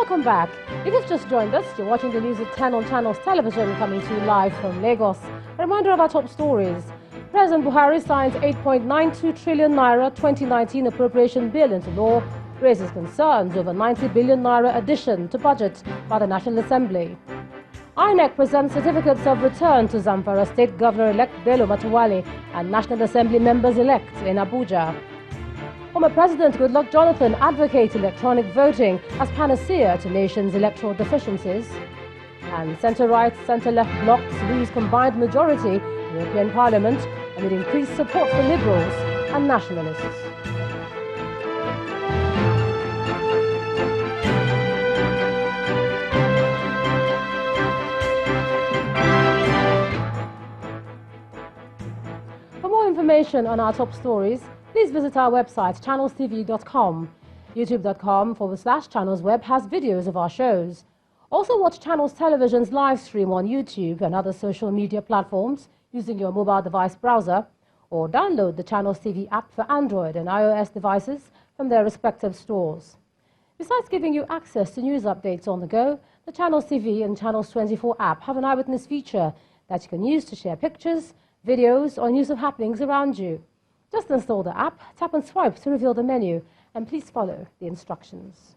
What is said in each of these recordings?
Welcome back. If you've just joined us, you're watching the news at 10 on Channels Television, coming to you live from Lagos. A reminder of our top stories. President Buhari signs 8.92 trillion naira 2019 appropriation bill into law, raises concerns over 90 billion naira addition to budget by the National Assembly. INEC presents certificates of return to Zamfara State Governor-elect Bello Matawalle and National Assembly members-elect in Abuja. Former President Goodluck Jonathan advocates electronic voting as panacea to nation's electoral deficiencies. And centre-right, centre-left blocs lose combined majority in European Parliament amid increased support for liberals and nationalists. For more information on our top stories, please visit our website, channelstv.com. youtube.com/channelsweb has videos of our shows. Also watch Channels Television's live stream on YouTube and other social media platforms using your mobile device browser, or download the Channels TV app for Android and iOS devices from their respective stores. Besides giving you access to news updates on the go, the Channels TV and Channels 24 app have an eyewitness feature that you can use to share pictures, videos, or news of happenings around you. Just install the app, tap and swipe to reveal the menu, and please follow the instructions.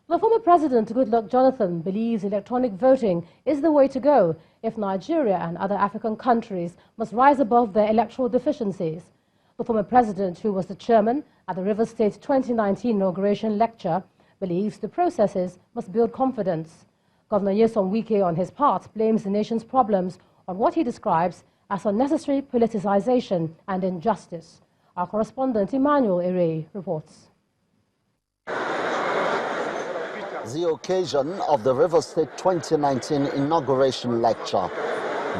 The former President Goodluck Jonathan believes electronic voting is the way to go if Nigeria and other African countries must rise above their electoral deficiencies. The former President, who was the chairman at the Rivers State 2019 inauguration lecture, believes the processes must build confidence. Governor Nyesom Wike, on his part, blames the nation's problems on what he describes as unnecessary politicization and injustice. Our correspondent Emmanuel Ere reports. The occasion of the Rivers State 2019 inauguration lecture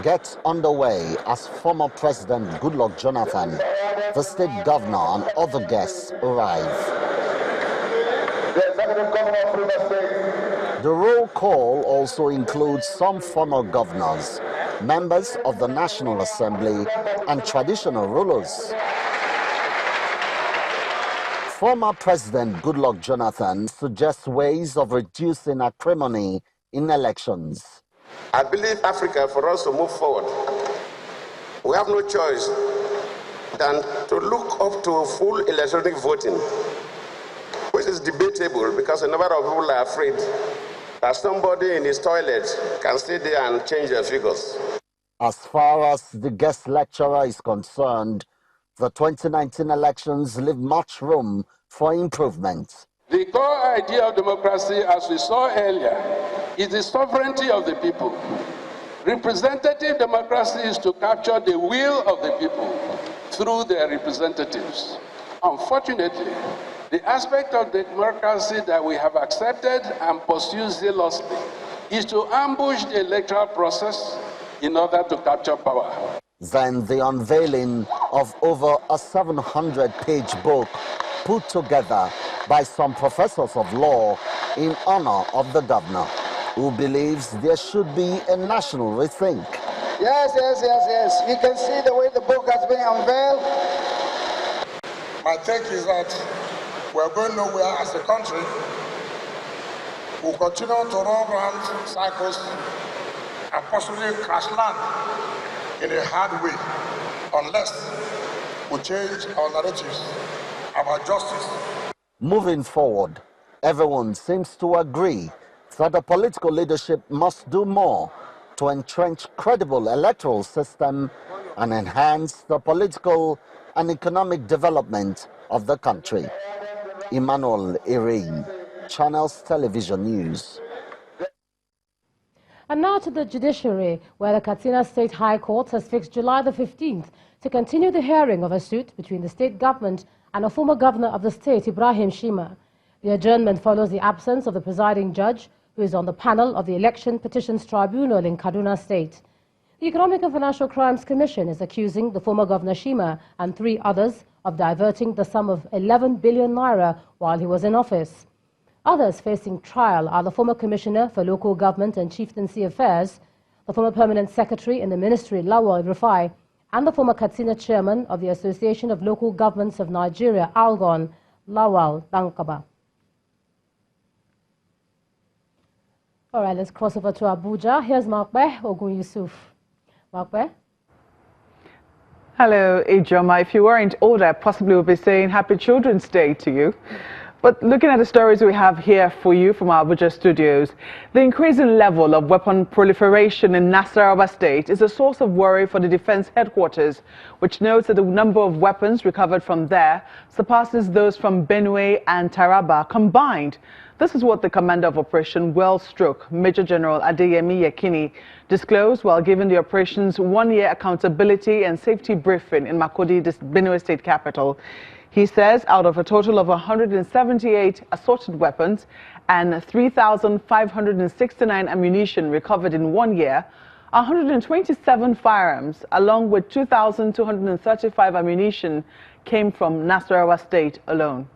gets underway as former President Goodluck Jonathan, the state governor, and other guests arrive. The roll call also includes some former governors, members of the National Assembly, and traditional rulers. Former President Goodluck Jonathan suggests ways of reducing acrimony in elections. I believe Africa, for us to move forward, we have no choice than to look up to full electronic voting, which is debatable because a number of people are afraid that somebody in his toilet can stay there and change their figures. As far as the guest lecturer is concerned, the 2019 elections leave much room for improvement. The core idea of democracy, as we saw earlier, is the sovereignty of the people. Representative democracy is to capture the will of the people through their representatives. Unfortunately, the aspect of democracy that we have accepted and pursue zealously is to ambush the electoral process in order to capture power. Then the unveiling of over a 700-page book put together by some professors of law in honor of the governor, who believes there should be a national rethink. Yes. You can see the way the book has been unveiled. My take is that we're going nowhere as a country. We'll continue to run around cycles and possibly crash land in a hard way unless we change our narratives about justice. Moving forward, everyone seems to agree that the political leadership must do more to entrench credible electoral system and enhance the political and economic development of the country. Emmanuel Ere, Channels Television News. And now to the judiciary, where the Katsina State High Court has fixed July the 15th to continue the hearing of a suit between the state government and a former governor of the state, Ibrahim Shima. The adjournment follows the absence of the presiding judge, who is on the panel of the Election Petitions Tribunal in Kaduna State. The Economic and Financial Crimes Commission is accusing the former governor Shima and 3 others of diverting the sum of 11 billion naira while he was in office. Others facing trial are the former Commissioner for Local Government and Chieftaincy Affairs, the former Permanent Secretary in the Ministry, Lawal Rufai, and the former Katsina Chairman of the Association of Local Governments of Nigeria, ALGON, Lawal Dankaba. All right, let's cross over to Abuja. Here's Makbe Ogun Yusuf. Makbe? Hello, Ijoma. If you weren't older, I possibly would be saying Happy Children's Day to you. But looking at the stories we have here for you from our Abuja studios, the increasing level of weapon proliferation in Nasarawa State is a source of worry for the Defense Headquarters, which notes that the number of weapons recovered from there surpasses those from Benue and Taraba combined. This is what the commander of Operation Wellstroke, Major General Adeyemi Yekini, disclosed while giving the operation's one-year accountability and safety briefing in Makurdi, the Benue State capital. He says out of a total of 178 assorted weapons and 3,569 ammunition recovered in 1 year, 127 firearms along with 2,235 ammunition came from Nasarawa State alone.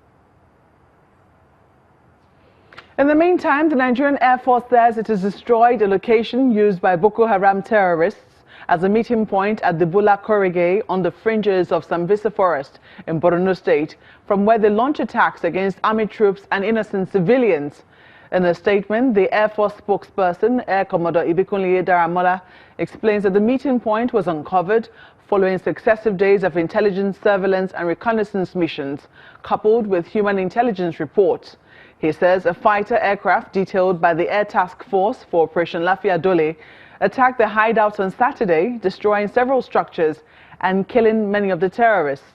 In the meantime, the Nigerian Air Force says it has destroyed a location used by Boko Haram terrorists as a meeting point at the Bula Korige on the fringes of Sambisa Forest in Borno State, from where they launch attacks against army troops and innocent civilians. In a statement, the Air Force spokesperson, Air Commodore Ibikunle Daramola, explains that the meeting point was uncovered following successive days of intelligence, surveillance and reconnaissance missions, coupled with human intelligence reports. He says a fighter aircraft detailed by the Air Task Force for Operation Lafia Dole attacked the hideout on Saturday, destroying several structures and killing many of the terrorists.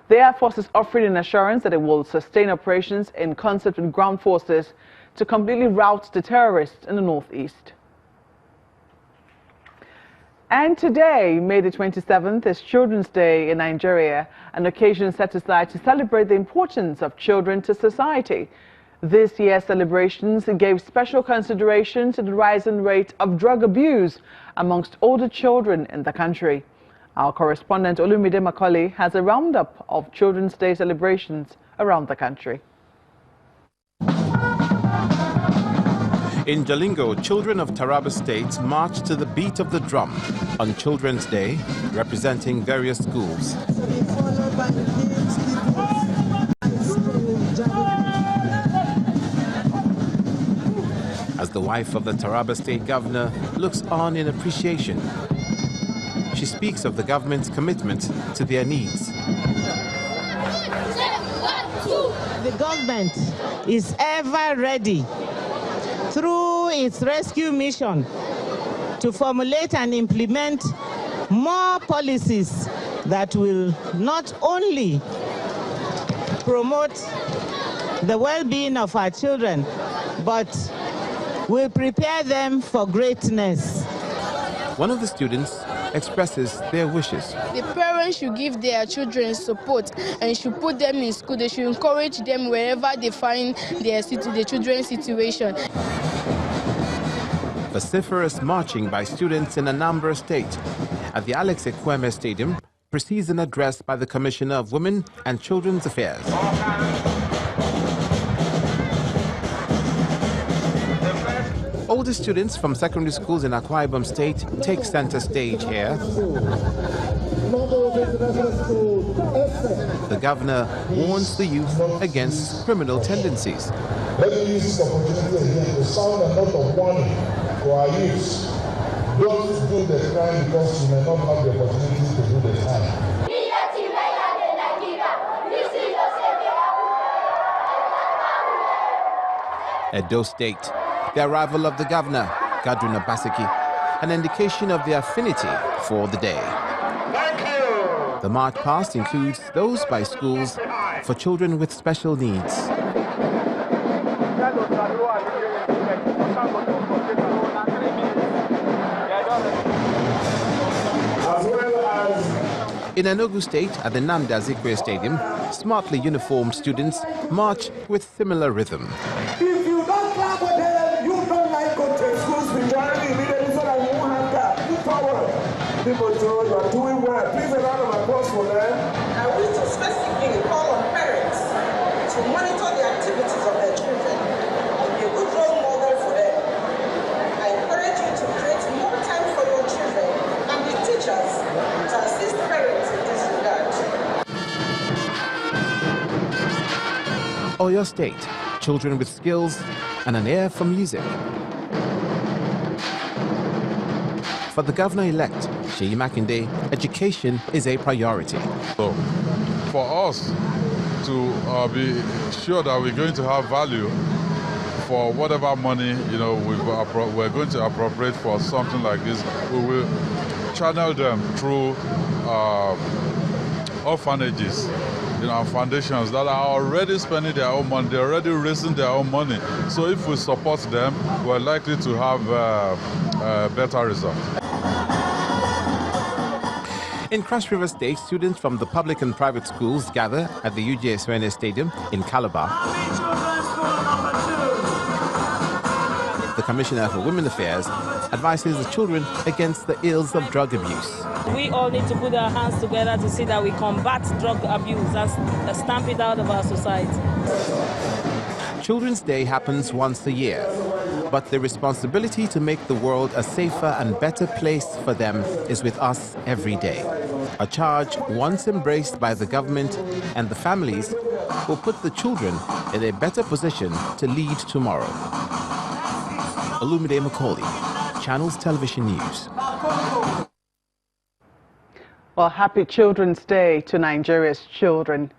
The Air Force is offering an assurance that it will sustain operations in concert with ground forces to completely rout the terrorists in the northeast. And today, May the 27th, is Children's Day in Nigeria, an occasion set aside to celebrate the importance of children to society. This year's celebrations gave special consideration to the rising rate of drug abuse amongst older children in the country. Our correspondent Olumide Macaulay has a roundup of Children's Day celebrations around the country. In Jalingo, children of Taraba State marched to the beat of the drum on Children's Day, representing various schools. As the wife of the Taraba State governor looks on in appreciation, she speaks of the government's commitment to their needs. The government is ever ready, through its rescue mission, to formulate and implement more policies that will not only promote the well-being of our children, but will prepare them for greatness. One of the students expresses their wishes. The parents should give their children support and should put them in school. They should encourage them wherever they find their children's situation. Vociferous marching by students in Anambra State at the Alex Ekweme Stadium precedes an address by the Commissioner of Women and Children's Affairs. Older students from secondary schools in Akwa Ibom State take center stage here. The governor warns the youth against criminal tendencies. Let me use this opportunity again to sound a note of warning to our youths. Don't do the crime because you may not have the opportunity to do the crime. Edo State, the arrival of the governor, Gadrin Obaseki, an indication of their affinity for the day. Thank you. The march past includes those by schools for children with special needs. In Enugu State, at the Nnamdi Azikiwe Stadium, smartly uniformed students march with similar rhythm. If you don't clap with them, you don't like go to school spirituality immediately so that you won't have that. Move forward. People, Joe, you are doing well. Please a round of applause for them. I wish to specifically call on parents to monitor the activities of their children and be a good role model for them. I encourage you to create more time for your children and the teachers to assist parents in this regard. Oyo State, children with skills and an ear for music. For the governor-elect, Seyi Makinde, education is a priority. So, for us to be sure that we're going to have value for whatever money, we're going to appropriate for something like this, we will channel them through orphanages, and foundations that are already spending their own money, they're already raising their own money. So if we support them, we're likely to have better results. In Cross River State, students from the public and private schools gather at the UJSWN Stadium in Calabar. The Commissioner for Women Affairs advises the children against the ills of drug abuse. We all need to put our hands together to see that we combat drug abuse and stamp it out of our society. Children's Day happens once a year, but the responsibility to make the world a safer and better place for them is with us every day. A charge once embraced by the government and the families will put the children in a better position to lead tomorrow. Olumide Macaulay, Channels Television News. Well, happy Children's Day to Nigeria's children.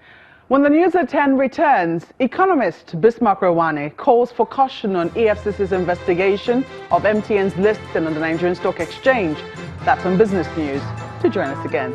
When the News at 10 returns, economist Bismarck Rwani calls for caution on EFCC's investigation of MTN's listing on the Nigerian Stock Exchange. That's on Business News. To join us again.